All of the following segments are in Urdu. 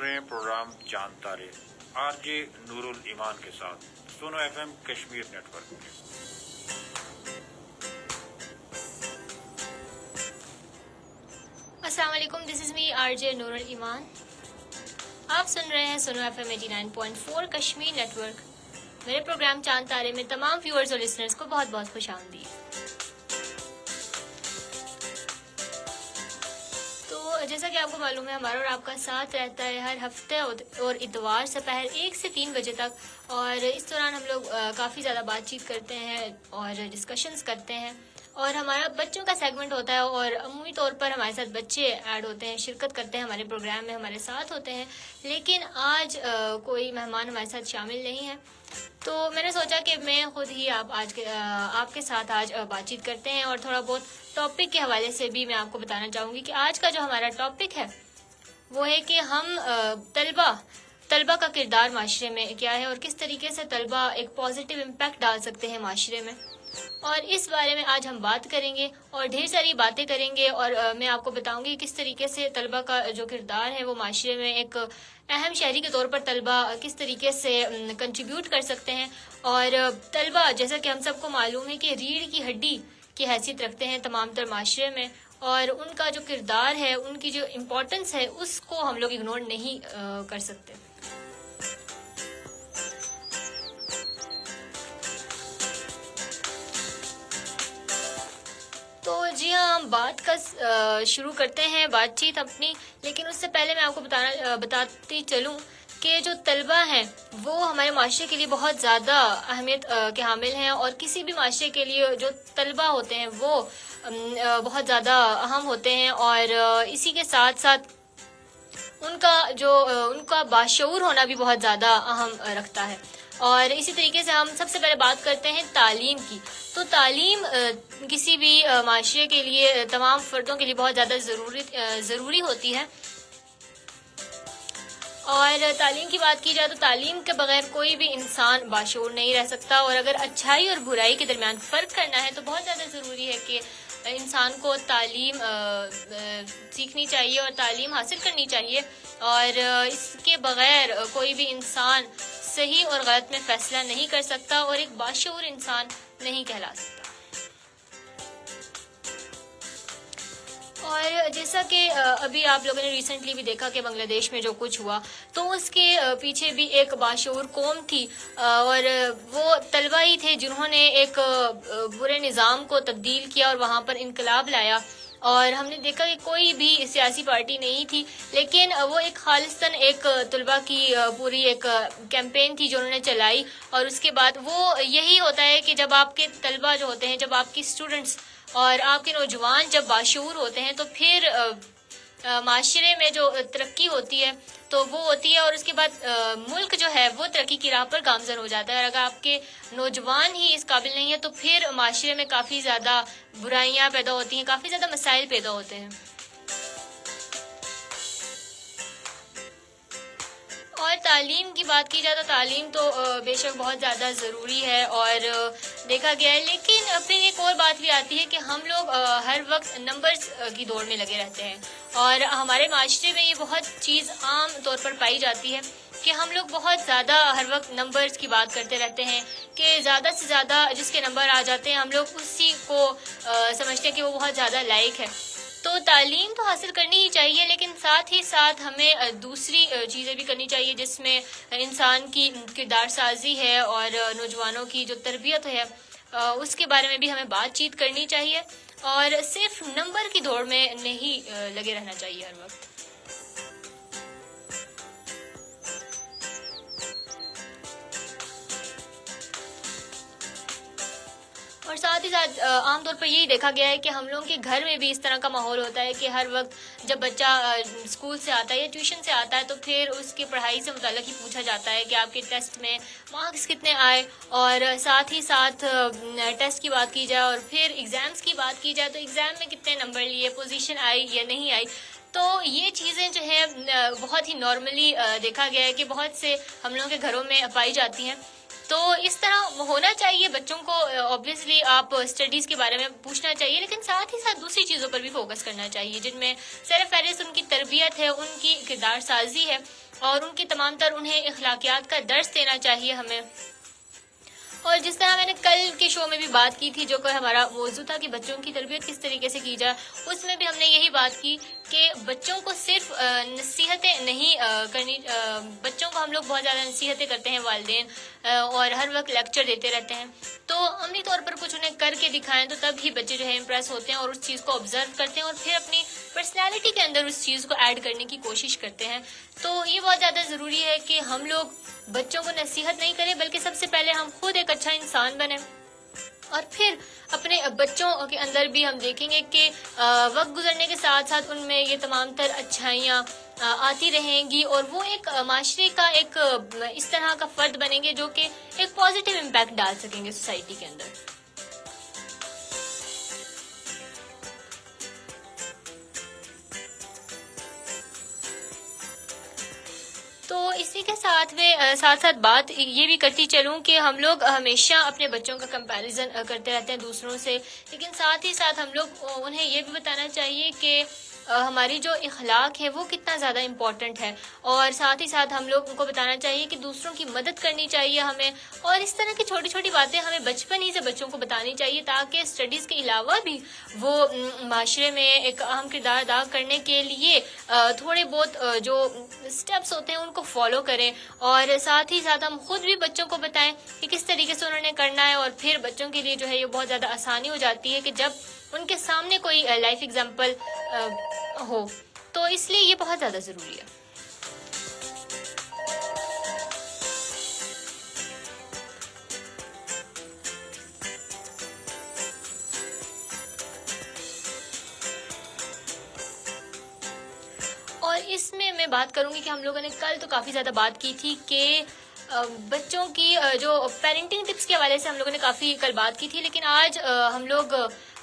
رہے ہیں پروگرام چاند تارے آر جے نور الایمان کے ساتھ سونو ایف ایم کشمیر نیٹ ورک میں۔ السلام علیکم، دس از می آر جے نور الایمان۔ آپ سن رہے ہیں سونو ایف ایم 89.4 کشمیر نیٹ ورک۔ میرے پروگرام چاند تارے میں تمام ویورز اور لسنرز کو بہت بہت خوش آمدید۔ تو جیسا کہ آپ کو معلوم ہے، ہمارا اور آپ کا ساتھ رہتا ہے ہر ہفتے اور اتوار سے پہر 1 سے 3 بجے تک، اور اس دوران ہم لوگ کافی زیادہ بات چیت کرتے ہیں اور ڈسکشنز کرتے ہیں، اور ہمارا بچوں کا سیگمنٹ ہوتا ہے، اور عمومی طور پر ہمارے ساتھ بچے ایڈ ہوتے ہیں، شرکت کرتے ہیں ہمارے پروگرام میں، ہمارے ساتھ ہوتے ہیں۔ لیکن آج کوئی مہمان ہمارے ساتھ شامل نہیں ہے، تو میں نے سوچا کہ میں خود ہی آپ کے ساتھ آج بات چیت کرتے ہیں، اور تھوڑا بہت ٹاپک کے حوالے سے بھی میں آپ کو بتانا چاہوں گی کہ آج کا جو ہمارا ٹاپک ہے وہ ہے کہ ہم طلبہ کا کردار معاشرے میں کیا ہے، اور کس طریقے سے طلبہ ایک پازیٹیو امپیکٹ ڈال سکتے ہیں معاشرے میں، اور اس بارے میں آج ہم بات کریں گے اور ڈھیر ساری باتیں کریں گے، اور میں آپ کو بتاؤں گی کس طریقے سے طلبہ کا جو کردار ہے وہ معاشرے میں ایک اہم شہری کے طور پر طلبہ کس طریقے سے کنٹریبیوٹ کر سکتے ہیں، اور طلبہ جیسا کہ ہم سب کو معلوم ہے کہ ریڑھ کی ہڈی کی حیثیت رکھتے ہیں تمام تر معاشرے میں، اور ان کا جو کردار ہے، ان کی جو امپورٹنس ہے، اس کو ہم لوگ اگنور نہیں کر سکتے۔ تو جی ہاں، ہم بات کا شروع کرتے ہیں بات چیت اپنی، لیکن اس سے پہلے میں آپ کو بتاتی چلوں کہ جو طلبہ ہیں وہ ہمارے معاشرے کے لیے بہت زیادہ اہمیت کے حامل ہیں، اور کسی بھی معاشرے کے لیے جو طلبہ ہوتے ہیں وہ بہت زیادہ اہم ہوتے ہیں، اور اسی کے ساتھ ساتھ ان کا باشعور ہونا بھی بہت زیادہ اہم رکھتا ہے۔ اور اسی طریقے سے ہم سب سے پہلے بات کرتے ہیں تعلیم کی۔ تو تعلیم کسی بھی معاشرے کے لیے، تمام فردوں کے لیے بہت زیادہ ضروری ہوتی ہے، اور تعلیم کی بات کی جائے تو تعلیم کے بغیر کوئی بھی انسان باشعور نہیں رہ سکتا، اور اگر اچھائی اور برائی کے درمیان فرق کرنا ہے تو بہت زیادہ ضروری ہے کہ انسان کو تعلیم سیکھنی چاہیے اور تعلیم حاصل کرنی چاہیے، اور اس کے بغیر کوئی بھی انسان صحیح اور غلط میں فیصلہ نہیں کر سکتا، اور ایک باشعور انسان نہیں کہلا سکتا۔ اور جیسا کہ ابھی آپ لوگوں نے ریسنٹلی بھی دیکھا کہ بنگلہ دیش میں جو کچھ ہوا، تو اس کے پیچھے بھی ایک باشعور قوم تھی، اور وہ طلبہ ہی تھے جنہوں نے ایک برے نظام کو تبدیل کیا اور وہاں پر انقلاب لایا۔ اور ہم نے دیکھا کہ کوئی بھی سیاسی پارٹی نہیں تھی، لیکن وہ ایک خالصتاً ایک طلبہ کی پوری ایک کیمپین تھی جو انہوں نے چلائی، اور اس کے بعد وہ یہی ہوتا ہے کہ جب آپ کے طلبہ جو ہوتے ہیں، جب آپ کی اسٹوڈنٹس اور آپ کے نوجوان جب باشعور ہوتے ہیں، تو پھر معاشرے میں جو ترقی ہوتی ہے تو وہ ہوتی ہے، اور اس کے بعد ملک جو ہے وہ ترقی کی راہ پر گامزن ہو جاتا ہے، اور اگر آپ کے نوجوان ہی اس قابل نہیں ہے تو پھر معاشرے میں کافی زیادہ برائیاں پیدا ہوتی ہیں، کافی زیادہ مسائل پیدا ہوتے ہیں۔ اور تعلیم کی بات کی جائے تو تعلیم تو بے شک بہت زیادہ ضروری ہے اور دیکھا گیا ہے، لیکن پھر ایک اور بات بھی آتی ہے کہ ہم لوگ ہر وقت نمبرز کی دوڑ میں لگے رہتے ہیں، اور ہمارے معاشرے میں یہ بہت چیز عام طور پر پائی جاتی ہے کہ ہم لوگ بہت زیادہ ہر وقت نمبرز کی بات کرتے رہتے ہیں، کہ زیادہ سے زیادہ جس کے نمبر آ جاتے ہیں ہم لوگ اسی کو سمجھتے ہیں کہ وہ بہت زیادہ لائق ہے۔ تو تعلیم تو حاصل کرنی ہی چاہیے، لیکن ساتھ ہی ساتھ ہمیں دوسری چیزیں بھی کرنی چاہیے جس میں انسان کی کردار سازی ہے اور نوجوانوں کی جو تربیت ہے اس کے بارے میں بھی ہمیں بات چیت کرنی چاہیے، اور صرف نمبر کی دوڑ میں نہیں لگے رہنا چاہیے ہر وقت۔ اور ساتھ ہی ساتھ عام طور پر یہی دیکھا گیا ہے کہ ہم لوگوں کے گھر میں بھی اس طرح کا ماحول ہوتا ہے کہ ہر وقت جب بچہ اسکول سے آتا ہے یا ٹیوشن سے آتا ہے تو پھر اس کی پڑھائی سے متعلق ہی پوچھا جاتا ہے کہ آپ کے ٹیسٹ میں مارکس کتنے آئے، اور ساتھ ہی ساتھ ٹیسٹ کی بات کی جائے اور پھر ایگزامس کی بات کی جائے تو ایگزام میں کتنے نمبر لیے، پوزیشن آئی یا نہیں آئی۔ تو یہ چیزیں جو ہیں بہت ہی نارملی دیکھا گیا ہے کہ بہت سے ہم لوگوں کے گھروں میں پائی جاتی ہیں۔ تو اس طرح ہونا چاہیے، بچوں کو آبویسلی آپ اسٹڈیز کے بارے میں پوچھنا چاہیے، لیکن ساتھ ہی ساتھ دوسری چیزوں پر بھی فوکس کرنا چاہیے جن میں سر فہرست ان کی تربیت ہے، ان کی کردار سازی ہے، اور ان کی تمام تر انہیں اخلاقیات کا درس دینا چاہیے ہمیں. اور جس طرح میں نے کل کے شو میں بھی بات کی تھی، جو کہ ہمارا موضوع تھا کہ بچوں کی تربیت کس طریقے سے کی جائے، اس میں بھی ہم نے یہی بات کی کہ بچوں کو صرف نصیحتیں نہیں کرنی. بچوں کو ہم لوگ بہت زیادہ نصیحتیں کرتے ہیں والدین، اور ہر وقت لیکچر دیتے رہتے ہیں، تو عملی طور پر کچھ انہیں کر کے دکھائیں تو تب ہی بچے جو ہے امپریس ہوتے ہیں اور اس چیز کو آبزرو کرتے ہیں اور پھر اپنی پرسنالٹی کے اندر اس چیز کو ایڈ کرنے کی کوشش کرتے ہیں. تو یہ بہت زیادہ ضروری ہے کہ ہم لوگ بچوں کو نصیحت نہیں کریں، بلکہ سب سے پہلے ہم خود ایک اچھا انسان بنیں، اور پھر اپنے بچوں کے اندر بھی ہم دیکھیں گے کہ وقت گزرنے کے ساتھ ساتھ ان میں یہ تمام تر اچھائیاں آتی رہیں گی، اور وہ ایک معاشرے کا ایک اس طرح کا فرد بنیں گے جو کہ ایک پازیٹیو امپیکٹ ڈال سکیں گے سوسائٹی کے اندر. تو اسی کے ساتھ میں ساتھ ساتھ بات یہ بھی کرتی چلوں کہ ہم لوگ ہمیشہ اپنے بچوں کا کمپیریزن کرتے رہتے ہیں دوسروں سے، لیکن ساتھ ہی ساتھ ہم لوگ انہیں یہ بھی بتانا چاہیے کہ ہماری جو اخلاق ہے وہ کتنا زیادہ امپورٹنٹ ہے، اور ساتھ ہی ساتھ ہم لوگ ان کو بتانا چاہیے کہ دوسروں کی مدد کرنی چاہیے ہمیں، اور اس طرح کی چھوٹی چھوٹی باتیں ہمیں بچپن ہی سے بچوں کو بتانی چاہیے تاکہ اسٹڈیز کے علاوہ بھی وہ معاشرے میں ایک اہم کردار ادا کرنے کے لیے تھوڑے بہت جو اسٹیپس ہوتے ہیں ان کو فالو کریں، اور ساتھ ہی ساتھ ہم خود بھی بچوں کو بتائیں کہ کس طریقے سے انہوں نے کرنا ہے، اور پھر بچوں کے لیے جو ہے یہ بہت زیادہ آسانی ہو جاتی ہے کہ جب ان کے سامنے کوئی لائف ایگزامپل ہو. تو اس لیے یہ بہت زیادہ ضروری ہے. اور اس میں بات کروں گی کہ ہم لوگوں نے کل تو کافی زیادہ بات کی تھی کہ بچوں کی جو پیرنٹنگ ٹپس کے حوالے سے ہم لوگوں نے کافی کل بات کی تھی، لیکن آج ہم لوگ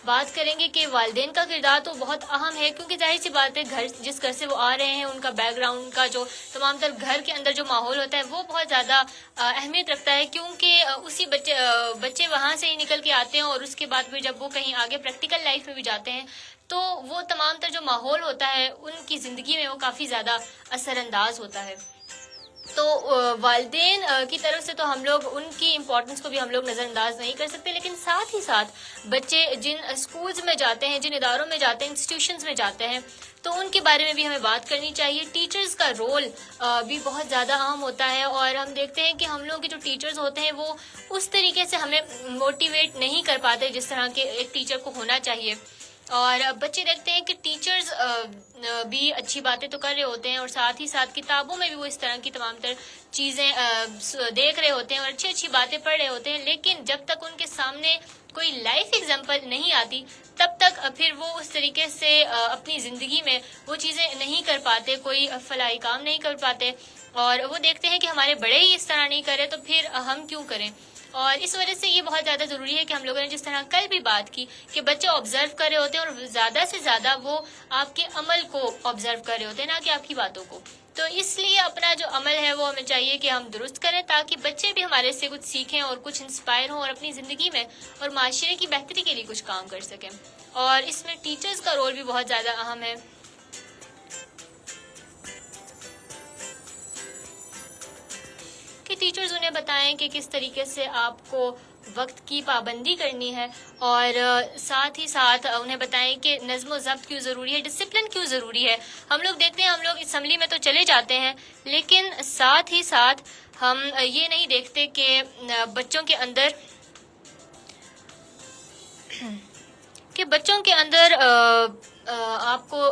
بات کریں گے کہ والدین کا کردار تو بہت اہم ہے، کیونکہ ظاہر سی بات ہے جس گھر سے وہ آ رہے ہیں ان کا بیک گراؤنڈ کا جو تمام تر گھر کے اندر جو ماحول ہوتا ہے وہ بہت زیادہ اہمیت رکھتا ہے، کیونکہ اسی بچے وہاں سے ہی نکل کے آتے ہیں، اور اس کے بعد پھر جب وہ کہیں آگے پریکٹیکل لائف میں بھی جاتے ہیں تو وہ تمام تر جو ماحول ہوتا ہے ان کی زندگی میں وہ کافی زیادہ اثر انداز ہوتا ہے. تو والدین کی طرف سے تو ہم لوگ ان کی امپورٹنس کو بھی ہم لوگ نظر انداز نہیں کر سکتے، لیکن ساتھ ہی ساتھ بچے جن اسکولز میں جاتے ہیں، جن اداروں میں جاتے ہیں، انسٹیٹیوشنز میں جاتے ہیں، تو ان کے بارے میں بھی ہمیں بات کرنی چاہیے. ٹیچرز کا رول بھی بہت زیادہ اہم ہوتا ہے، اور ہم دیکھتے ہیں کہ ہم لوگ کے جو ٹیچرز ہوتے ہیں وہ اس طریقے سے ہمیں موٹیویٹ نہیں کر پاتے جس طرح کے ایک ٹیچر کو ہونا چاہیے. اور بچے دیکھتے ہیں کہ ٹیچرز بھی اچھی باتیں تو کر رہے ہوتے ہیں، اور ساتھ ہی ساتھ کتابوں میں بھی وہ اس طرح کی تمام تر چیزیں دیکھ رہے ہوتے ہیں اور اچھی اچھی باتیں پڑھ رہے ہوتے ہیں، لیکن جب تک ان کے سامنے کوئی لائف ایگزامپل نہیں آتی تب تک پھر وہ اس طریقے سے اپنی زندگی میں وہ چیزیں نہیں کر پاتے، کوئی فلاحی کام نہیں کر پاتے، اور وہ دیکھتے ہیں کہ ہمارے بڑے ہی اس طرح نہیں کرے تو پھر ہم کیوں کریں. اور اس وجہ سے یہ بہت زیادہ ضروری ہے کہ ہم لوگوں نے جس طرح کل بھی بات کی کہ بچے آبزرو کر رہے ہوتے ہیں، اور زیادہ سے زیادہ وہ آپ کے عمل کو آبزرو کر رہے ہوتے ہیں، نہ کہ آپ کی باتوں کو. تو اس لیے اپنا جو عمل ہے وہ ہمیں چاہیے کہ ہم درست کریں تاکہ بچے بھی ہمارے سے کچھ سیکھیں اور کچھ انسپائر ہوں، اور اپنی زندگی میں اور معاشرے کی بہتری کے لیے کچھ کام کر سکیں. اور اس میں ٹیچرز کا رول بھی بہت زیادہ اہم ہے کہ ٹیچرز انہیں بتائیں کہ کس طریقے سے آپ کو وقت کی پابندی کرنی ہے، اور ساتھ ہی ساتھ انہیں بتائیں کہ نظم و ضبط کیوں ضروری ہے، ڈسپلن کیوں ضروری ہے. ہم لوگ دیکھتے ہیں ہم لوگ اسمبلی میں تو چلے جاتے ہیں، لیکن ساتھ ہی ساتھ ہم یہ نہیں دیکھتے کہ بچوں کے اندر آپ کو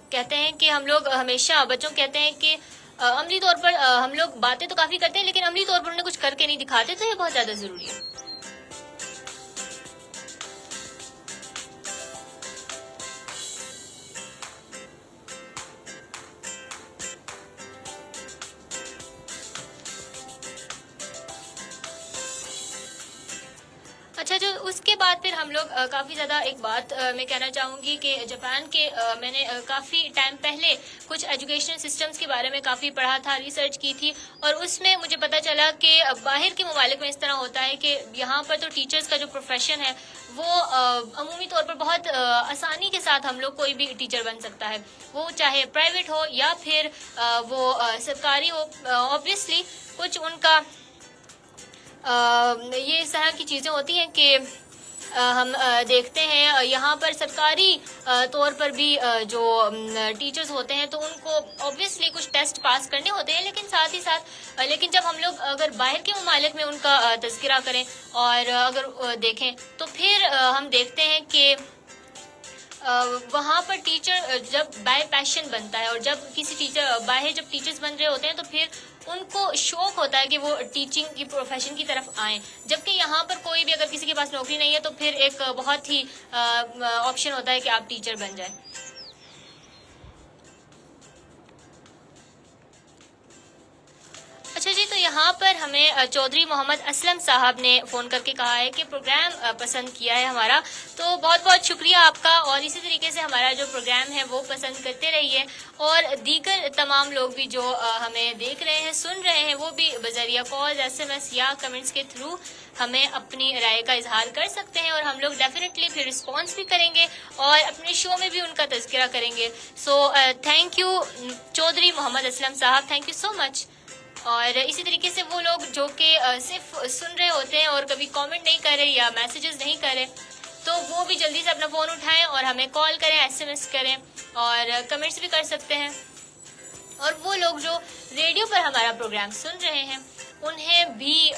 کہتے ہیں کہ ہم لوگ ہمیشہ بچوں کو کہتے ہیں کہ عملی طور پر ہم لوگ باتیں تو کافی کرتے ہیں لیکن عملی طور پر انہیں کچھ کر کے نہیں دکھاتے، تو یہ بہت زیادہ ضروری ہے. اچھا، جو اس کے بعد پھر ہم لوگ کافی زیادہ ایک بات میں کہنا چاہوں گی کہ جاپان کے میں نے کافی ٹائم پہلے کچھ ایجوکیشنل سسٹمز کے بارے میں کافی پڑھا تھا، ریسرچ کی تھی، اور اس میں مجھے پتہ چلا کہ باہر کے ممالک میں اس طرح ہوتا ہے کہ یہاں پر تو ٹیچرز کا جو پروفیشن ہے وہ عمومی طور پر بہت آسانی کے ساتھ ہم لوگ کوئی بھی ٹیچر بن سکتا ہے، وہ چاہے پرائیویٹ ہو یا پھر وہ سرکاری ہو. آبویسلی کچھ ان کا یہ اس طرح کی چیزیں ہوتی ہیں کہ ہم دیکھتے ہیں یہاں پر سرکاری طور پر بھی جو ٹیچرز ہوتے ہیں تو ان کو آبویسلی کچھ ٹیسٹ پاس کرنے ہوتے ہیں، لیکن ساتھ ہی ساتھ لیکن جب ہم لوگ اگر باہر کے ممالک میں ان کا تذکرہ کریں اور اگر دیکھیں تو پھر ہم دیکھتے ہیں کہ وہاں پر ٹیچر جب بائی پیشن بنتا ہے، اور جب کسی ٹیچر باہر جب ٹیچرز بن رہے ہوتے ہیں تو پھر ان کو شوق ہوتا ہے کہ وہ ٹیچنگ کی پروفیشن کی طرف آئیں، جبکہ یہاں پر کوئی بھی اگر کسی کے پاس نوکری نہیں ہے تو پھر ایک بہت ہی آپشن ہوتا ہے کہ آپ ٹیچر بن جائیں. اچھا جی، تو یہاں پر ہمیں چودھری محمد اسلم صاحب نے فون کر کے کہا ہے کہ پروگرام پسند کیا ہے ہمارا، تو بہت بہت شکریہ آپ کا، اور اسی طریقے سے ہمارا جو پروگرام ہے وہ پسند کرتے رہیے، اور دیگر تمام لوگ بھی جو ہمیں دیکھ رہے ہیں سن رہے ہیں وہ بھی بذریعہ کال، SMS یا کمنٹس کے تھرو ہمیں اپنی رائے کا اظہار کر سکتے ہیں، اور ہم لوگ ڈیفینیٹلی پھر رسپانس بھی کریں گے اور اپنے شو میں بھی ان کا تذکرہ کریں گے. سو تھینک یو چودھری محمد اسلم صاحب، تھینک یو سو مچ. اور اسی طریقے سے وہ لوگ جو کہ صرف سن رہے ہوتے ہیں اور کبھی کامنٹ نہیں کر رہے یا میسیجز نہیں کر رہے، تو وہ بھی جلدی سے اپنا فون اٹھائیں اور ہمیں کال کریں، SMS کریں اور کمنٹس بھی کر سکتے ہیں. اور وہ لوگ جو ریڈیو پر ہمارا پروگرام سن رہے ہیں انہیں بھی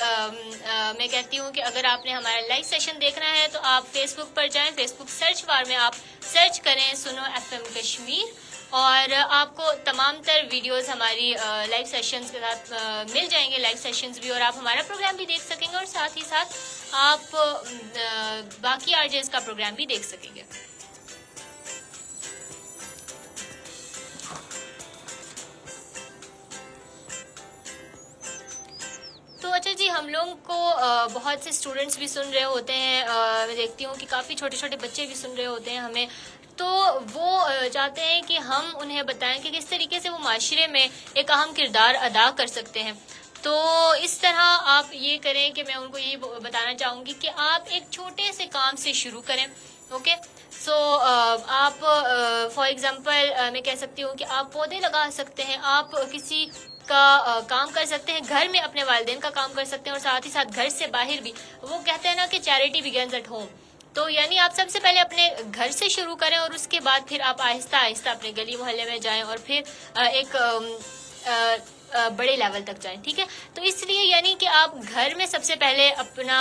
میں کہتی ہوں کہ اگر آپ نے ہمارا لائیو سیشن دیکھنا ہے تو آپ فیس بک پر جائیں، فیس بک سرچ بار میں آپ سرچ کریں سنو FM کشمیر، اور آپ کو تمام تر ویڈیوز ہماری لائیو سیشنز کے ساتھ مل جائیں گے، لائیو سیشنز بھی، اور آپ ہمارا پروگرام بھی دیکھ سکیں گے، اور ساتھ ہی ساتھ آپ باقی RJs کا پروگرام بھی دیکھ سکیں گے. تو اچھا جی، ہم لوگوں کو بہت سے اسٹوڈنٹس بھی سن رہے ہوتے ہیں، میں دیکھتی ہوں کہ کافی چھوٹے چھوٹے بچے بھی سن رہے ہوتے ہیں ہمیں، تو وہ چاہتے ہیں کہ ہم انہیں بتائیں کہ کس طریقے سے وہ معاشرے میں ایک اہم کردار ادا کر سکتے ہیں. تو اس طرح آپ یہ کریں کہ میں ان کو یہ بتانا چاہوں گی کہ آپ ایک چھوٹے سے کام سے شروع کریں. اوکے، سو آپ فار ایگزامپل میں کہہ سکتی ہوں کہ آپ پودے لگا سکتے ہیں، آپ کسی کا کام کر سکتے ہیں، گھر میں اپنے والدین کا کام کر سکتے ہیں، اور ساتھ ہی ساتھ گھر سے باہر بھی. وہ کہتے ہیں نا کہ چیریٹی بگنز ایٹ ہوم، تو یعنی آپ سب سے پہلے اپنے گھر سے شروع کریں اور اس کے بعد پھر آپ آہستہ آہستہ اپنے گلی محلے میں جائیں اور پھر ایک بڑے لیول تک جائیں. ٹھیک ہے، تو اس لیے یعنی کہ آپ گھر میں سب سے پہلے اپنا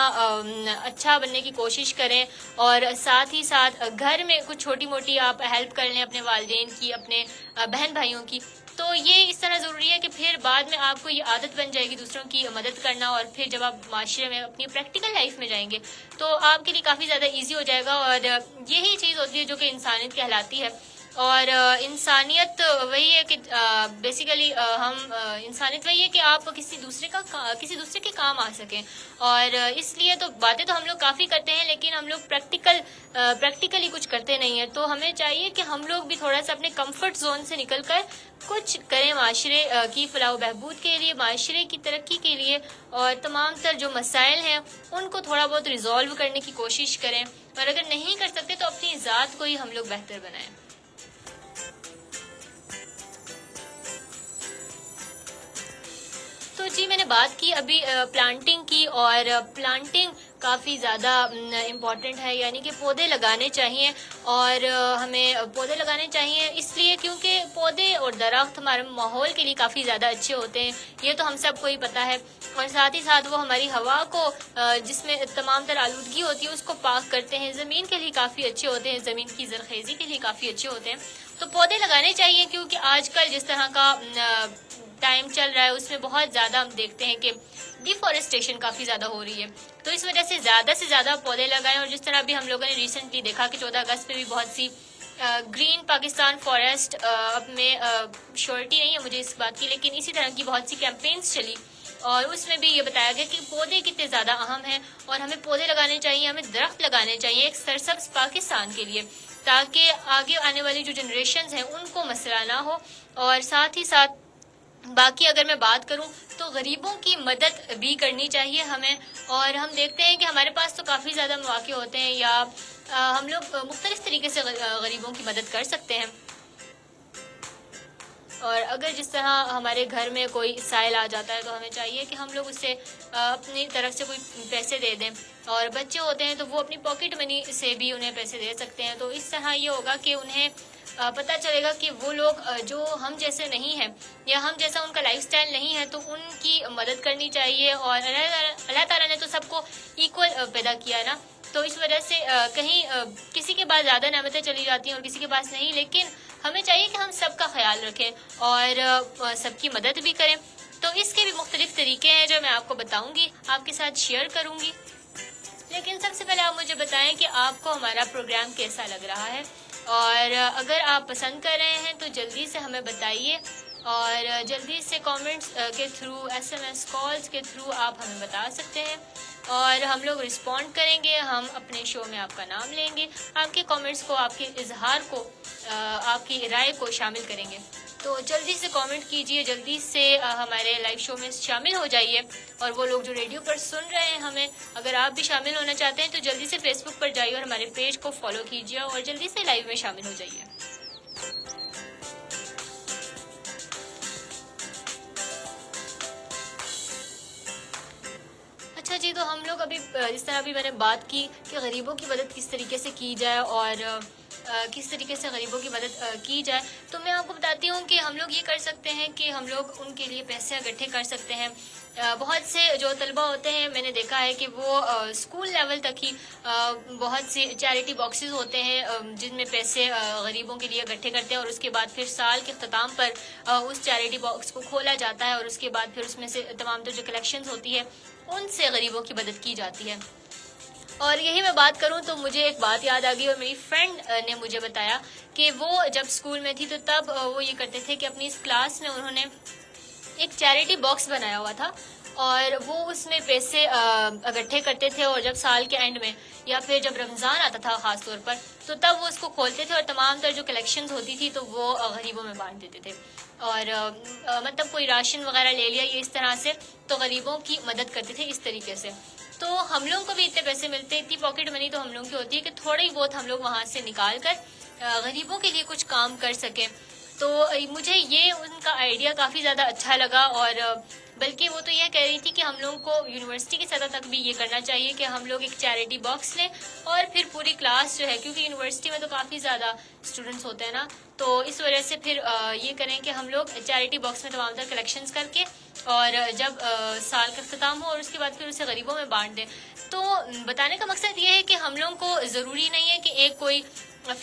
اچھا بننے کی کوشش کریں، اور ساتھ ہی ساتھ گھر میں کچھ چھوٹی موٹی آپ ہیلپ کر لیں اپنے والدین کی، اپنے بہن بھائیوں کی. تو یہ اس طرح ضروری ہے کہ پھر بعد میں آپ کو یہ عادت بن جائے گی دوسروں کی مدد کرنا، اور پھر جب آپ معاشرے میں اپنی پریکٹیکل لائف میں جائیں گے تو آپ کے لیے کافی زیادہ ایزی ہو جائے گا. اور یہی چیز ہوتی ہے جو کہ انسانیت کہلاتی ہے، اور انسانیت وہی ہے کہ بیسیکلی انسانیت وہی ہے کہ آپ کسی دوسرے کے کام آ سکیں. اور اس لیے تو باتیں تو ہم لوگ کافی کرتے ہیں لیکن ہم لوگ پریکٹیکلی کچھ کرتے نہیں ہیں. تو ہمیں چاہیے کہ ہم لوگ بھی تھوڑا سا اپنے کمفرٹ زون سے نکل کر کچھ کریں معاشرے کی فلاح و بہبود کے لیے، معاشرے کی ترقی کے لیے، اور تمام تر جو مسائل ہیں ان کو تھوڑا بہت ریزالو کرنے کی کوشش کریں. اور اگر نہیں کر سکتے تو اپنی ذات کو ہی ہم لوگ بہتر بنائیں. تو جی، میں نے بات کی ابھی پلانٹنگ کی، اور پلانٹنگ کافی زیادہ امپورٹنٹ ہے، یعنی کہ پودے لگانے چاہیے، اور ہمیں پودے لگانے چاہیے اس لیے کیونکہ پودے اور درخت ہمارے ماحول کے لیے کافی زیادہ اچھے ہوتے ہیں، یہ تو ہم سب کو ہی پتہ ہے. اور ساتھ ہی ساتھ وہ ہماری ہوا کو جس میں تمام تر آلودگی ہوتی ہے اس کو پاک کرتے ہیں، زمین کے لیے کافی اچھے ہوتے ہیں، زمین کی زرخیزی کے لیے کافی اچھے ہوتے ہیں. تو پودے لگانے چاہیے کیونکہ آج کل جس طرح کا ٹائم چل رہا ہے اس میں بہت زیادہ ہم دیکھتے ہیں کہ ڈیفارسٹیشن کافی زیادہ ہو رہی ہے. تو اس وجہ سے زیادہ پودے لگائیں. اور جس طرح بھی ہم لوگوں نے ریسنٹلی دیکھا کہ 14 اگست پہ بھی بہت سی گرین پاکستان فارسٹ اب میں شیورٹی نہیں ہے مجھے اس بات کی، لیکن اسی طرح کی بہت سی کیمپینز چلی اور اس میں بھی یہ بتایا گیا کہ پودے کتنے زیادہ اہم ہیں اور ہمیں پودے لگانے چاہیے، ہمیں درخت لگانے چاہیے ایک سرسبز پاکستان کے لیے، تاکہ آگے آنے والی جو جنریشنز ہیں ان کو مسئلہ نہ ہو۔ اور ساتھ ہی ساتھ باقی اگر میں بات کروں تو غریبوں کی مدد بھی کرنی چاہیے ہمیں، اور ہم دیکھتے ہیں کہ ہمارے پاس تو کافی زیادہ مواقع ہوتے ہیں یا ہم لوگ مختلف طریقے سے غریبوں کی مدد کر سکتے ہیں۔ اور اگر جس طرح ہمارے گھر میں کوئی سائل آ جاتا ہے تو ہمیں چاہیے کہ ہم لوگ اسے اپنی طرف سے کوئی پیسے دے دیں، اور بچے ہوتے ہیں تو وہ اپنی پاکٹ منی سے بھی انہیں پیسے دے سکتے ہیں۔ تو اس طرح یہ ہوگا کہ انہیں پتہ چلے گا کہ وہ لوگ جو ہم جیسے نہیں ہیں یا ہم جیسا ان کا لائف سٹائل نہیں ہے تو ان کی مدد کرنی چاہیے۔ اور اللہ تعالیٰ نے تو سب کو ایکول پیدا کیا ہے نا، تو اس وجہ سے کہیں کسی کے پاس زیادہ نعمتیں چلی جاتی ہیں اور کسی کے پاس نہیں، لیکن ہمیں چاہیے کہ ہم سب کا خیال رکھیں اور سب کی مدد بھی کریں۔ تو اس کے بھی مختلف طریقے ہیں جو میں آپ کو بتاؤں گی، آپ کے ساتھ شیئر کروں گی۔ لیکن سب سے پہلے آپ مجھے بتائیں کہ آپ کو ہمارا پروگرام کیسا لگ رہا ہے، اور اگر آپ پسند کر رہے ہیں تو جلدی سے ہمیں بتائیے، اور جلدی سے کامنٹس کے تھرو، SMS کالز کے تھرو آپ ہمیں بتا سکتے ہیں، اور ہم لوگ رسپونڈ کریں گے۔ ہم اپنے شو میں آپ کا نام لیں گے، آپ کے کامنٹس کو، آپ کے اظہار کو، آپ کی رائے کو شامل کریں گے۔ تو جلدی سے کامنٹ کیجئے، جلدی سے ہمارے لائیو شو میں شامل ہو جائیے، اور وہ لوگ جو ریڈیو پر سن رہے ہیں ہمیں، اگر آپ بھی شامل ہونا چاہتے ہیں تو جلدی سے فیس بک پر جائیے اور ہمارے پیج کو فالو کیجئے اور جلدی سے لائیو میں شامل ہو جائیے۔ اچھا جی، تو ہم لوگ ابھی جس طرح ابھی میں نے بات کی کہ غریبوں کی مدد کس طریقے سے کی جائے اور کس طریقے سے غریبوں کی مدد کی جائے، تو میں آپ کو بتاتی ہوں کہ ہم لوگ یہ کر سکتے ہیں کہ ہم لوگ ان کے لیے پیسے اکٹھے کر سکتے ہیں۔ بہت سے جو طلبہ ہوتے ہیں میں نے دیکھا ہے کہ وہ اسکول لیول تک ہی بہت سی چیریٹی باکسز ہوتے ہیں جن میں پیسے غریبوں کے لیے اکٹھے کرتے ہیں، اور اس کے بعد پھر سال کے اختتام پر اس چیریٹی باکس کو کھولا جاتا ہے، اور اس کے بعد پھر اس میں سے تمام جو کلیکشنز ہوتی ہے ان سے غریبوں کی مدد کی جاتی ہے۔ اور یہی میں بات کروں تو مجھے ایک بات یاد آ گئی، اور میری فرینڈ نے مجھے بتایا کہ وہ جب اسکول میں تھی تو تب وہ یہ کرتے تھے کہ اپنی اس کلاس میں انہوں نے ایک چیریٹی باکس بنایا ہوا تھا، اور وہ اس میں پیسے اکٹھے کرتے تھے، اور جب سال کے اینڈ میں یا پھر جب رمضان آتا تھا خاص طور پر تو تب وہ اس کو کھولتے تھے، اور تمام تر جو کلیکشنز ہوتی تھی تو وہ غریبوں میں بانٹ دیتے تھے، اور مطلب کوئی راشن وغیرہ لے لیا یہ اس طرح سے، تو غریبوں کی مدد کرتے تھے اس طریقے سے۔ تو ہم لوگوں کو بھی اتنے پیسے ملتے، اتنی پاکٹ منی تو ہم لوگوں کی ہوتی ہے کہ تھوڑی بہت ہم لوگ وہاں سے نکال کر غریبوں کے لیے کچھ کام کر سکیں۔ تو مجھے یہ ان کا آئیڈیا کافی زیادہ اچھا لگا، اور بلکہ وہ تو یہ کہہ رہی تھی کہ ہم لوگوں کو یونیورسٹی کی سطح تک بھی یہ کرنا چاہیے کہ ہم لوگ ایک چیریٹی باکس لیں، اور پھر پوری کلاس جو ہے، کیونکہ یونیورسٹی میں تو کافی زیادہ اسٹوڈنٹس ہوتے ہیں نا، تو اس وجہ سے پھر یہ کریں کہ ہم لوگ چیریٹی باکس میں تمام تر کلیکشنز کر کے، اور جب سال کا اختتام ہو اور اس کے بعد پھر اسے غریبوں میں بانٹ دیں۔ تو بتانے کا مقصد یہ ہے کہ ہم لوگوں کو ضروری نہیں ہے کہ ایک کوئی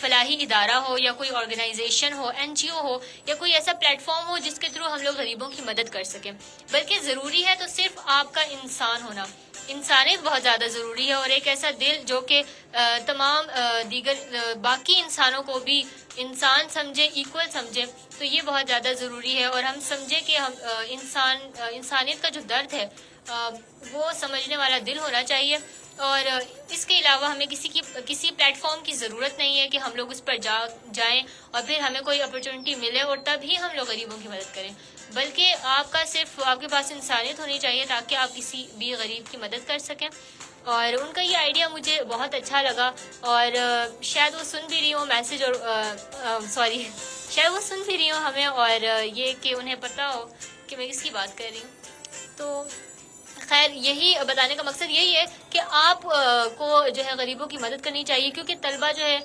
فلاحی ادارہ ہو یا کوئی آرگنائزیشن ہو، NGO ہو، یا کوئی ایسا پلیٹ فارم ہو جس کے تھرو ہم لوگ غریبوں کی مدد کر سکیں، بلکہ ضروری ہے تو صرف آپ کا انسان ہونا، انسانیت بہت زیادہ ضروری ہے، اور ایک ایسا دل جو کہ تمام دیگر باقی انسانوں کو بھی انسان سمجھے، ایکول سمجھے، تو یہ بہت زیادہ ضروری ہے، اور ہم سمجھے کہ ہم انسانیت کا جو درد ہے وہ سمجھنے والا دل ہونا چاہیے، اور اس کے علاوہ ہمیں کسی پلیٹ فارم کی ضرورت نہیں ہے کہ ہم لوگ اس پر جائیں اور پھر ہمیں کوئی اپرچونٹی ملے اور تب ہی ہم لوگ غریبوں کی مدد کریں، بلکہ آپ کے پاس انسانیت ہونی چاہیے تاکہ آپ کسی بھی غریب کی مدد کر سکیں۔ اور ان کا یہ آئیڈیا مجھے بہت اچھا لگا، اور شاید وہ سن بھی رہی ہوں میسج، اور شاید وہ سن بھی رہی ہوں ہمیں، اور یہ کہ انہیں پتہ ہو کہ میں کس کی بات کر رہی ہوں۔ تو خیر، یہی بتانے کا مقصد یہی ہے کہ آپ کو جو ہے غریبوں کی مدد کرنی چاہیے، کیونکہ طلبہ جو ہے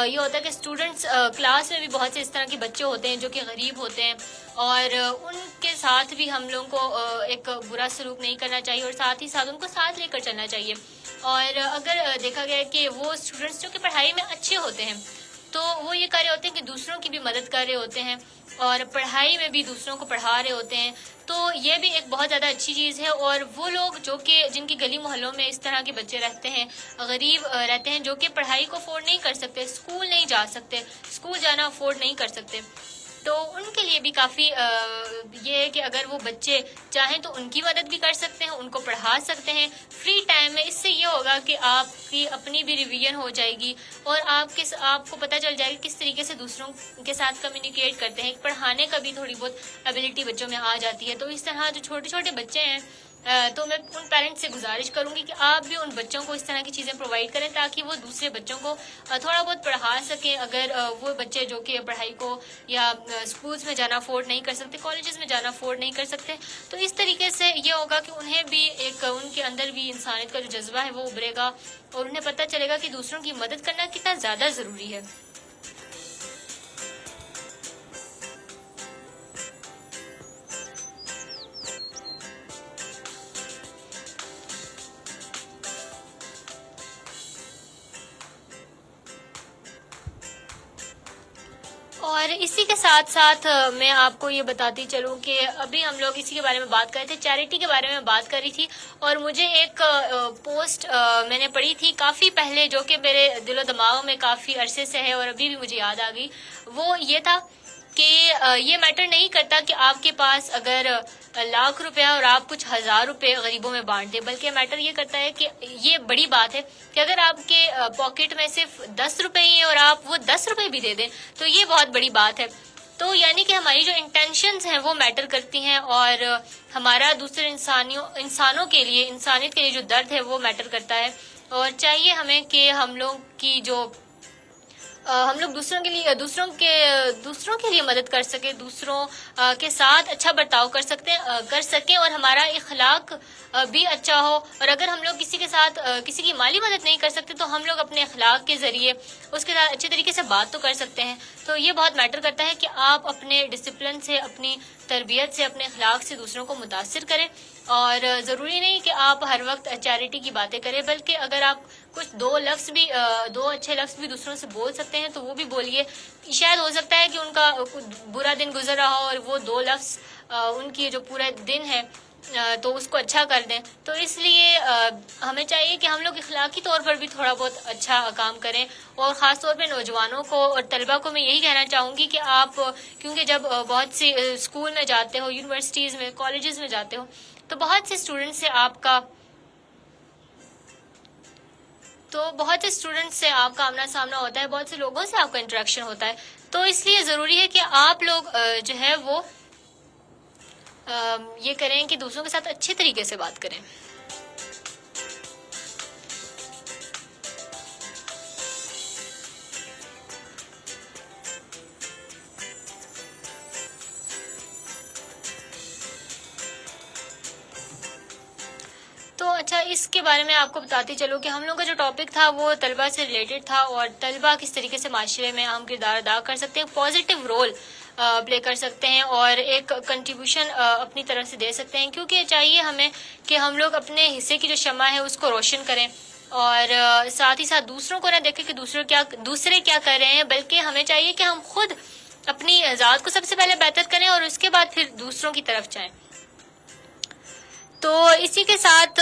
یہ ہوتا ہے کہ اسٹوڈنٹس کلاس میں بھی بہت سے اس طرح کے بچے ہوتے ہیں جو کہ غریب ہوتے ہیں، اور ان کے ساتھ بھی ہم لوگوں کو ایک برا سلوک نہیں کرنا چاہیے، اور ساتھ ہی ساتھ ان کو ساتھ لے کر چلنا چاہیے۔ اور اگر دیکھا گیا کہ وہ اسٹوڈنٹس جو کہ پڑھائی میں اچھے ہوتے ہیں تو وہ یہ کر رہے ہوتے ہیں کہ دوسروں کی بھی مدد کر رہے ہوتے ہیں، اور پڑھائی میں بھی دوسروں کو پڑھا رہے ہوتے ہیں، تو یہ بھی ایک بہت زیادہ اچھی چیز ہے۔ اور وہ لوگ جو کہ جن کی گلی محلوں میں اس طرح کے بچے رہتے ہیں، غریب رہتے ہیں، جو کہ پڑھائی کو افورڈ نہیں کر سکتے، اسکول نہیں جا سکتے، اسکول جانا افورڈ نہیں کر سکتے، تو ان کے لیے بھی کافی یہ ہے کہ اگر وہ بچے چاہیں تو ان کی مدد بھی کر سکتے ہیں, ان کو پڑھا سکتے ہیں فری ٹائم میں. اس سے یہ ہوگا کہ آپ کی اپنی بھی ریویژن ہو جائے گی اور آپ کو پتہ چل جائے گا کس طریقے سے دوسروں کے ساتھ کمیونیکیٹ کرتے ہیں. پڑھانے کا بھی تھوڑی بہت ایبلٹی بچوں میں آ جاتی ہے. تو اس طرح جو چھوٹے چھوٹے بچے ہیں تو میں ان پیرنٹس سے گزارش کروں گی کہ آپ بھی ان بچوں کو اس طرح کی چیزیں پرووائڈ کریں تاکہ وہ دوسرے بچوں کو تھوڑا بہت پڑھا سکیں. اگر وہ بچے جو کہ پڑھائی کو یا اسکولس میں جانا افورڈ نہیں کر سکتے, کالجز میں جانا افورڈ نہیں کر سکتے, تو اس طریقے سے یہ ہوگا کہ انہیں بھی ایک ان کے اندر بھی انسانیت کا جو جذبہ ہے وہ ابھرے گا اور انہیں پتہ چلے گا کہ دوسروں کی مدد کرنا کتنا زیادہ ضروری ہے. اور اسی کے ساتھ ساتھ میں آپ کو یہ بتاتی چلوں کہ ابھی ہم لوگ اسی کے بارے میں بات کر رہے تھے, چیریٹی کے بارے میں بات کر رہی تھی, اور مجھے ایک پوسٹ میں نے پڑھی تھی کافی پہلے جو کہ میرے دل و دماغ میں کافی عرصے سے ہے اور ابھی بھی مجھے یاد آ گئی. وہ یہ تھا کہ یہ میٹر نہیں کرتا کہ آپ کے پاس اگر لاکھ روپیہ اور آپ کچھ ہزار روپے غریبوں میں بانٹ دیں, بلکہ میٹر یہ کرتا ہے کہ یہ بڑی بات ہے کہ اگر آپ کے پاکٹ میں صرف 10 روپے ہی ہیں اور آپ وہ 10 روپے بھی دے دیں تو یہ بہت بڑی بات ہے. تو یعنی کہ ہماری جو انٹینشنز ہیں وہ میٹر کرتی ہیں اور ہمارا دوسرے انسانوں کے لیے, انسانیت کے لیے جو درد ہے وہ میٹر کرتا ہے. اور چاہیے ہمیں کہ ہم لوگ دوسروں کے لیے مدد کر سکیں, دوسروں کے ساتھ اچھا برتاؤ کر سکیں اور ہمارا اخلاق بھی اچھا ہو. اور اگر ہم لوگ کسی کے ساتھ کسی کی مالی مدد نہیں کر سکتے تو ہم لوگ اپنے اخلاق کے ذریعے اس کے ساتھ اچھے طریقے سے بات تو کر سکتے ہیں. تو یہ بہت میٹر کرتا ہے کہ آپ اپنے ڈسپلن سے, اپنی تربیت سے, اپنے اخلاق سے دوسروں کو متاثر کریں. اور ضروری نہیں کہ آپ ہر وقت چیریٹی کی باتیں کریں, بلکہ اگر آپ کچھ دو اچھے لفظ بھی دوسروں سے بول سکتے ہیں تو وہ بھی بولیے. شاید ہو سکتا ہے کہ ان کا برا دن گزر رہا ہو اور وہ 2 لفظ ان کی جو پورا دن ہے تو اس کو اچھا کر دیں. تو اس لیے ہمیں چاہیے کہ ہم لوگ اخلاقی طور پر بھی تھوڑا بہت اچھا کام کریں. اور خاص طور پہ نوجوانوں کو اور طلبہ کو میں یہی کہنا چاہوں گی کہ آپ کیونکہ جب بہت سی اسکول میں جاتے ہو, یونیورسٹیز میں, کالجز میں جاتے ہو, تو بہت سے اسٹوڈنٹ سے آپ کا آمنا سامنا ہوتا ہے, بہت سے لوگوں سے آپ کا انٹریکشن ہوتا ہے. تو اس لیے ضروری ہے کہ آپ لوگ جو ہے وہ یہ کریں کہ دوسروں کے ساتھ اچھے طریقے سے بات کریں. تو اچھا, اس کے بارے میں آپ کو بتاتی چلوں کہ ہم لوگ کا جو ٹاپک تھا وہ طلبہ سے ریلیٹڈ تھا اور طلبہ کس طریقے سے معاشرے میں اہم کردار ادا کر سکتے ہیں, پازیٹیو رول پلے کر سکتے ہیں اور ایک کنٹریبیوشن اپنی طرف سے دے سکتے ہیں. کیونکہ چاہیے ہمیں کہ ہم لوگ اپنے حصے کی جو شمع ہے اس کو روشن کریں اور ساتھ ہی ساتھ دوسروں کو نہ دیکھیں کہ دوسرے کیا کر رہے ہیں, بلکہ ہمیں چاہیے کہ ہم خود اپنی ذات کو سب سے پہلے بہتر کریں اور اس کے بعد پھر دوسروں کی طرف جائیں. تو اسی کے ساتھ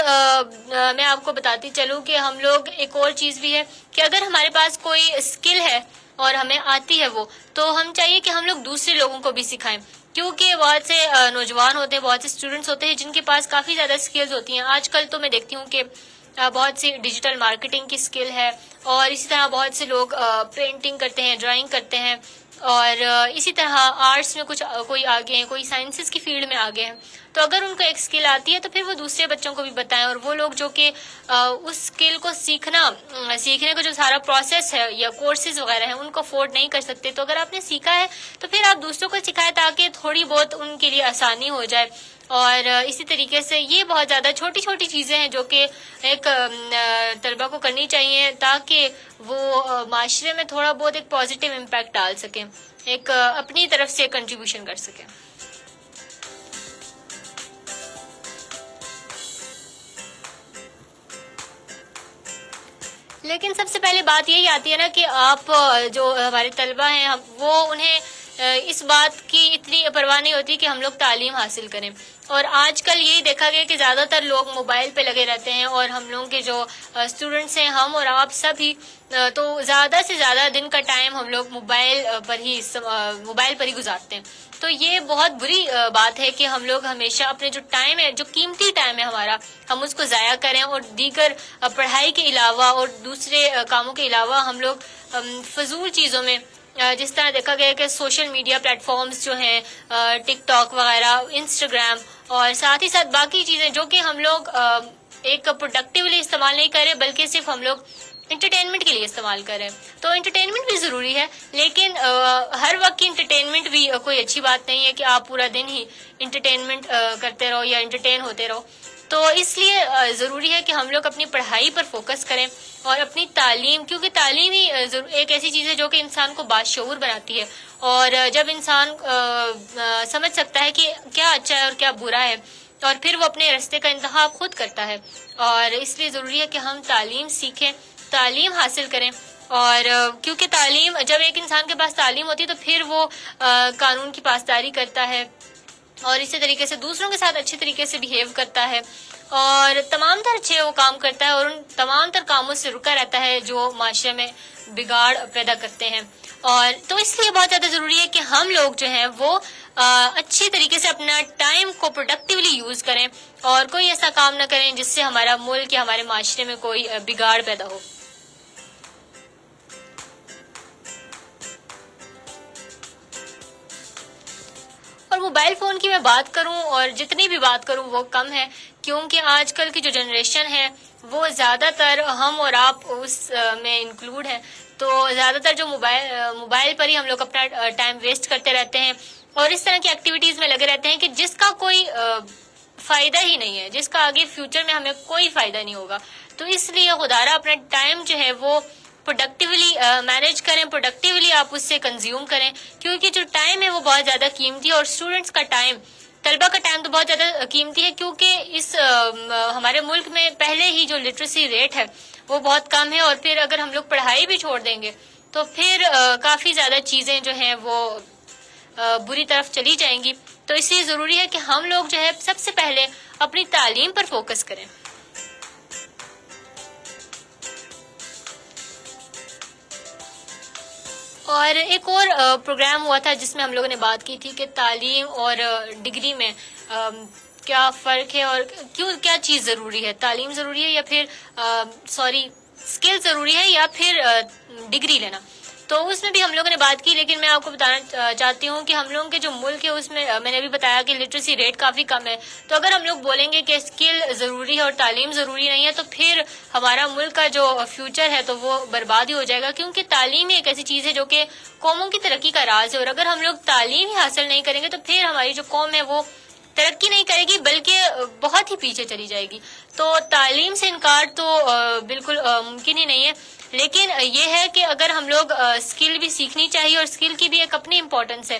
میں آپ کو بتاتی چلوں کہ ہم لوگ ایک اور چیز بھی ہے کہ اگر ہمارے پاس کوئی اسکل ہے اور ہمیں آتی ہے وہ, تو ہم چاہیے کہ ہم لوگ دوسرے لوگوں کو بھی سکھائیں. کیونکہ بہت سے نوجوان ہوتے ہیں, بہت سے اسٹوڈنٹس ہوتے ہیں جن کے پاس کافی زیادہ اسکلز ہوتی ہیں. آج کل تو میں دیکھتی ہوں کہ بہت سی ڈیجیٹل مارکیٹنگ کی اسکل ہے اور اسی طرح بہت سے لوگ پینٹنگ کرتے ہیں, ڈرائنگ کرتے ہیں, اور اسی طرح آرٹس میں کوئی آگے ہیں, کوئی سائنسز کی فیلڈ میں آگے ہیں. تو اگر ان کو ایک اسکل آتی ہے تو پھر وہ دوسرے بچوں کو بھی بتائیں. اور وہ لوگ جو کہ اس اسکل کو سیکھنے کا جو سارا پروسیس ہے یا کورسز وغیرہ ہیں ان کو افورڈ نہیں کر سکتے, تو اگر آپ نے سیکھا ہے تو پھر آپ دوسروں کو سکھائیں تاکہ تھوڑی بہت ان کے لیے آسانی ہو جائے. اور اسی طریقے سے یہ بہت زیادہ چھوٹی چھوٹی چیزیں ہیں جو کہ ایک طلبہ کو کرنی چاہیے تاکہ وہ معاشرے میں تھوڑا بہت ایک پازیٹیو امپیکٹ ڈال سکیں, ایک اپنی طرف سے کنٹریبیوشن کر سکیں. لیکن سب سے پہلے بات یہی آتی ہے نا کہ آپ جو ہمارے طلبہ ہیں وہ انہیں اس بات کی اتنی اتنی پرواہ نہیں ہوتی کہ ہم لوگ تعلیم حاصل کریں. اور آج کل یہی دیکھا گیا کہ زیادہ تر لوگ موبائل پہ لگے رہتے ہیں, اور ہم لوگوں کے جو اسٹوڈنٹس ہیں, ہم اور آپ سب ہی, تو زیادہ سے زیادہ دن کا ٹائم ہم لوگ موبائل پر ہی گزارتے ہیں. تو یہ بہت بری بات ہے کہ ہم لوگ ہمیشہ اپنے جو ٹائم ہے, جو قیمتی ٹائم ہے ہمارا, ہم اس کو ضائع کریں, اور دیگر پڑھائی کے علاوہ اور دوسرے کاموں کے علاوہ ہم لوگ فضول چیزوں میں, جس طرح دیکھا گیا کہ سوشل میڈیا پلیٹ فارمز جو ہیں, ٹک ٹاک وغیرہ, انسٹاگرام, اور ساتھ ہی ساتھ باقی چیزیں جو کہ ہم لوگ ایک پروڈکٹیولی استعمال نہیں کر رہے, بلکہ صرف ہم لوگ انٹرٹینمنٹ کے لیے استعمال کریں. تو انٹرٹینمنٹ بھی ضروری ہے, لیکن ہر وقت کی انٹرٹینمنٹ بھی کوئی اچھی بات نہیں ہے کہ آپ پورا دن ہی انٹرٹینمنٹ کرتے رہو یا انٹرٹین ہوتے رہو. تو اس لیے ضروری ہے کہ ہم لوگ اپنی پڑھائی پر فوکس کریں اور اپنی تعلیم, کیونکہ تعلیم ہی ایک ایسی چیز ہے جو کہ انسان کو باشعور بناتی ہے, اور جب انسان سمجھ سکتا ہے کہ کیا اچھا ہے اور کیا برا ہے, اور پھر وہ اپنے راستے کا انتخاب خود کرتا ہے. اور اس لیے ضروری ہے کہ ہم تعلیم سیکھیں, تعلیم حاصل کریں, اور کیونکہ تعلیم, جب ایک انسان کے پاس تعلیم ہوتی ہے تو پھر وہ قانون کی پاسداری کرتا ہے, اور اسی طریقے سے دوسروں کے ساتھ اچھے طریقے سے بیہیو کرتا ہے, اور تمام تر اچھے وہ کام کرتا ہے, اور ان تمام تر کاموں سے رکا رہتا ہے جو معاشرے میں بگاڑ پیدا کرتے ہیں. اور تو اس لیے بہت زیادہ ضروری ہے کہ ہم لوگ جو ہیں وہ اچھی طریقے سے اپنا ٹائم کو پروڈکٹیولی یوز کریں, اور کوئی ایسا کام نہ کریں جس سے ہمارا ملک یا ہمارے معاشرے میں کوئی بگاڑ پیدا ہو. اور موبائل فون کی میں بات کروں, اور جتنی بھی بات کروں وہ کم ہے, کیونکہ آج کل کی جو جنریشن ہے وہ زیادہ تر, ہم اور آپ اس میں انکلوڈ ہیں, تو زیادہ تر جو موبائل پر ہی ہم لوگ اپنا ٹائم ویسٹ کرتے رہتے ہیں, اور اس طرح کی ایکٹیویٹیز میں لگے رہتے ہیں کہ جس کا کوئی فائدہ ہی نہیں ہے, جس کا آگے فیوچر میں ہمیں کوئی فائدہ نہیں ہوگا. تو اس لیے خدارہ اپنا ٹائم جو ہے وہ پروڈکٹیولی مینیج کریں, پروڈکٹیولی آپ اس سے کنزیوم کریں, کیونکہ جو ٹائم ہے وہ بہت زیادہ قیمتی ہے, اور اسٹوڈنٹس کا ٹائم, طلبہ کا ٹائم تو بہت زیادہ قیمتی ہے, کیونکہ اس ہمارے ملک میں پہلے ہی جو لٹریسی ریٹ ہے وہ بہت کم ہے, اور پھر اگر ہم لوگ پڑھائی بھی چھوڑ دیں گے تو پھر کافی زیادہ چیزیں جو ہیں وہ بری طرف چلی جائیں گی. تو اس لیے ضروری ہے کہ ہم لوگ جو ہے سب سے پہلے اپنی تعلیم پر فوکس کریں. اور ایک اور پروگرام ہوا تھا جس میں ہم لوگوں نے بات کی تھی کہ تعلیم اور ڈگری میں کیا فرق ہے, اور کیا چیز ضروری ہے, تعلیم ضروری ہے یا پھر اسکل ضروری ہے یا پھر ڈگری لینا. تو اس میں بھی ہم لوگوں نے بات کی, لیکن میں آپ کو بتانا چاہتی ہوں کہ ہم لوگوں کے جو ملک ہے اس میں نے بھی بتایا کہ لٹریسی ریٹ کافی کم ہے. تو اگر ہم لوگ بولیں گے کہ اسکل ضروری ہے اور تعلیم ضروری نہیں ہے, تو پھر ہمارا ملک کا جو فیوچر ہے تو وہ برباد ہی ہو جائے گا, کیونکہ تعلیم ہی ایک ایسی چیز ہے جو کہ قوموں کی ترقی کا راز ہے, اور اگر ہم لوگ تعلیم ہی حاصل نہیں کریں گے تو پھر ہماری جو قوم ہے وہ ترقی نہیں کرے گی بلکہ بہت ہی پیچھے چلی جائے گی. تو تعلیم سے انکار تو بالکل ممکن ہی نہیں ہے, لیکن یہ ہے کہ اگر ہم لوگ اسکل بھی سیکھنی چاہیے, اور اسکل کی بھی ایک اپنی امپورٹنس ہے.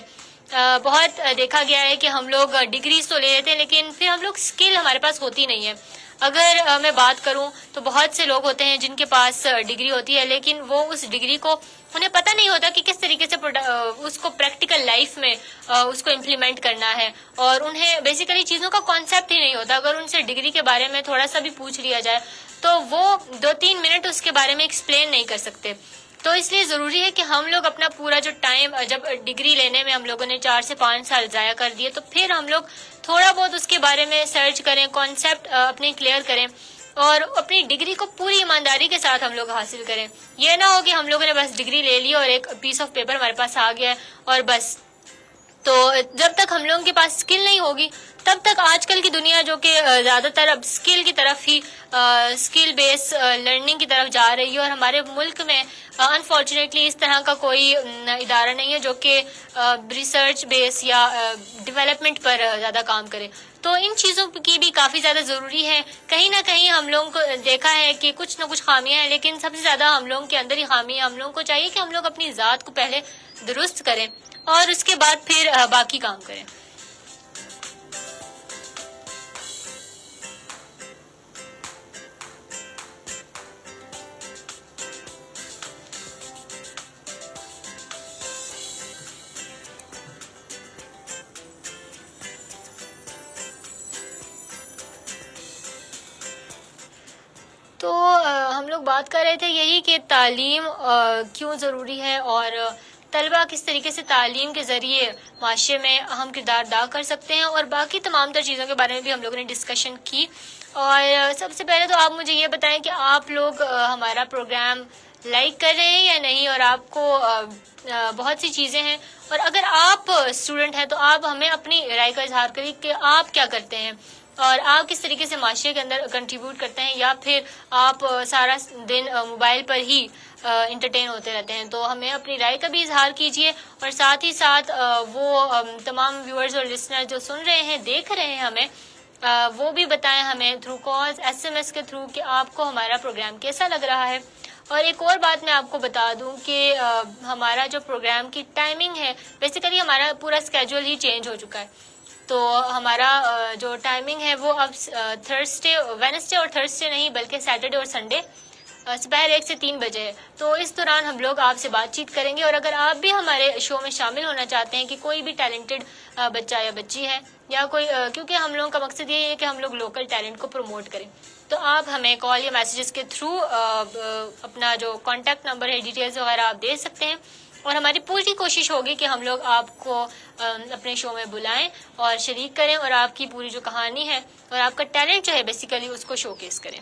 بہت دیکھا گیا ہے کہ ہم لوگ ڈگریز تو لے لیتے ہیں لیکن پھر ہم لوگ اسکل ہمارے پاس ہوتی نہیں ہے. اگر میں بات کروں تو بہت سے لوگ ہوتے ہیں جن کے پاس ڈگری ہوتی ہے, لیکن وہ اس ڈگری کو, انہیں پتہ نہیں ہوتا کہ کس طریقے سے اس کو پریکٹیکل لائف میں اس کو امپلیمنٹ کرنا ہے, اور انہیں بیسیکلی چیزوں کا کانسیپٹ ہی نہیں ہوتا. اگر ان سے ڈگری کے بارے میں تھوڑا سا بھی پوچھ لیا جائے تو وہ 2-3 منٹ اس کے بارے میں ایکسپلین نہیں کر سکتے. تو اس لیے ضروری ہے کہ ہم لوگ اپنا پورا جو ٹائم, جب ڈگری لینے میں ہم لوگوں نے 4 سے 5 سال ضائع کر دیے, تو پھر ہم لوگ تھوڑا بہت اس کے بارے میں سرچ کریں, کانسیپٹ اپنے کلیئر کریں, اور اپنی ڈگری کو پوری ایمانداری کے ساتھ ہم لوگ حاصل کریں. یہ نہ ہو کہ ہم لوگوں نے بس ڈگری لے لی اور ایک پیس آف پیپر ہمارے پاس آ گیا اور بس. تو جب تک ہم لوگوں کے پاس اسکل نہیں ہوگی تب تک آج کل کی دنیا جو کہ زیادہ تر اب اسکل کی طرف ہی, اسکل بیس لرننگ کی طرف جا رہی ہے, اور ہمارے ملک میں انفارچونیٹلی اس طرح کا کوئی ادارہ نہیں ہے جو کہ ریسرچ بیس یا ڈیولپمنٹ پر زیادہ کام کرے. تو ان چیزوں کی بھی کافی زیادہ ضروری ہے. کہیں نہ کہیں ہم لوگوں کو دیکھا ہے کہ کچھ نہ کچھ خامیاں ہیں, لیکن سب سے زیادہ ہم لوگوں کے اندر ہی خامی ہے. ہم لوگوں کو چاہیے کہ ہم لوگ اپنی ذات کو پہلے درست کریں اور اس کے بعد پھر باقی کام کریں. لوگ بات کر رہے تھے یہی کہ تعلیم کیوں ضروری ہے اور طلبہ کس طریقے سے تعلیم کے ذریعے معاشرے میں اہم کردار ادا کر سکتے ہیں، اور باقی تمام تر چیزوں کے بارے میں بھی ہم لوگوں نے ڈسکشن کی. اور سب سے پہلے تو آپ مجھے یہ بتائیں کہ آپ لوگ ہمارا پروگرام لائک کر رہے ہیں یا نہیں، اور آپ کو بہت سی چیزیں ہیں، اور اگر آپ اسٹوڈنٹ ہیں تو آپ ہمیں اپنی رائے کا اظہار کریں کہ آپ کیا کرتے ہیں اور آپ کس طریقے سے معاشرے کے اندر کنٹریبیوٹ کرتے ہیں، یا پھر آپ سارا دن موبائل پر ہی انٹرٹین ہوتے رہتے ہیں. تو ہمیں اپنی رائے کا بھی اظہار کیجیے، اور ساتھ ہی ساتھ وہ تمام ویورز اور لسنر جو سن رہے ہیں، دیکھ رہے ہیں ہمیں، وہ بھی بتائیں ہمیں تھرو کالز، SMS کے تھرو کہ آپ کو ہمارا پروگرام کیسا لگ رہا ہے. اور ایک اور بات میں آپ کو بتا دوں کہ ہمارا جو پروگرام کی ٹائمنگ ہے، بیسیکلی ہمارا پورا اسکیجول ہی چینج ہو چکا ہے. تو ہمارا جو ٹائمنگ ہے وہ اب وینسڈے اور تھرسڈے نہیں بلکہ سیٹرڈے اور سنڈے دوپہر 1 سے 3 بجے ہے. تو اس دوران ہم لوگ آپ سے بات چیت کریں گے، اور اگر آپ بھی ہمارے شو میں شامل ہونا چاہتے ہیں کہ کوئی بھی ٹیلنٹڈ بچہ یا بچی ہے یا کوئی، کیونکہ ہم لوگوں کا مقصد یہ ہے کہ ہم لوگ لوکل ٹیلنٹ کو پروموٹ کریں، تو آپ ہمیں کال یا میسیجز کے تھرو اپنا جو کانٹیکٹ نمبر ہے، ڈیٹیلز وغیرہ آپ دے سکتے ہیں، اور ہماری پوری کوشش ہوگی کہ ہم لوگ آپ کو اپنے شو میں بلائیں اور شریک کریں، اور آپ کی پوری جو کہانی ہے اور آپ کا ٹیلنٹ جو ہے بیسیکلی اس کو شو کیس کریں.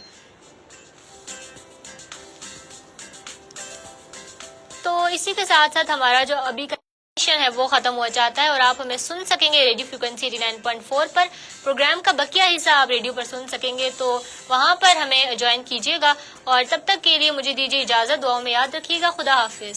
تو اسی کے ساتھ ساتھ ہمارا جو ابھی کا سیشن ہے وہ ختم ہو جاتا ہے، اور آپ ہمیں سن سکیں گے ریڈیو فریکوینسی 89.4 پر. پروگرام کا بقیہ حصہ آپ ریڈیو پر سن سکیں گے، تو وہاں پر ہمیں جوائن کیجیے گا. اور تب تک کے لیے مجھے دیجیے اجازت، دعاؤں میں یاد رکھیے گا. خدا حافظ.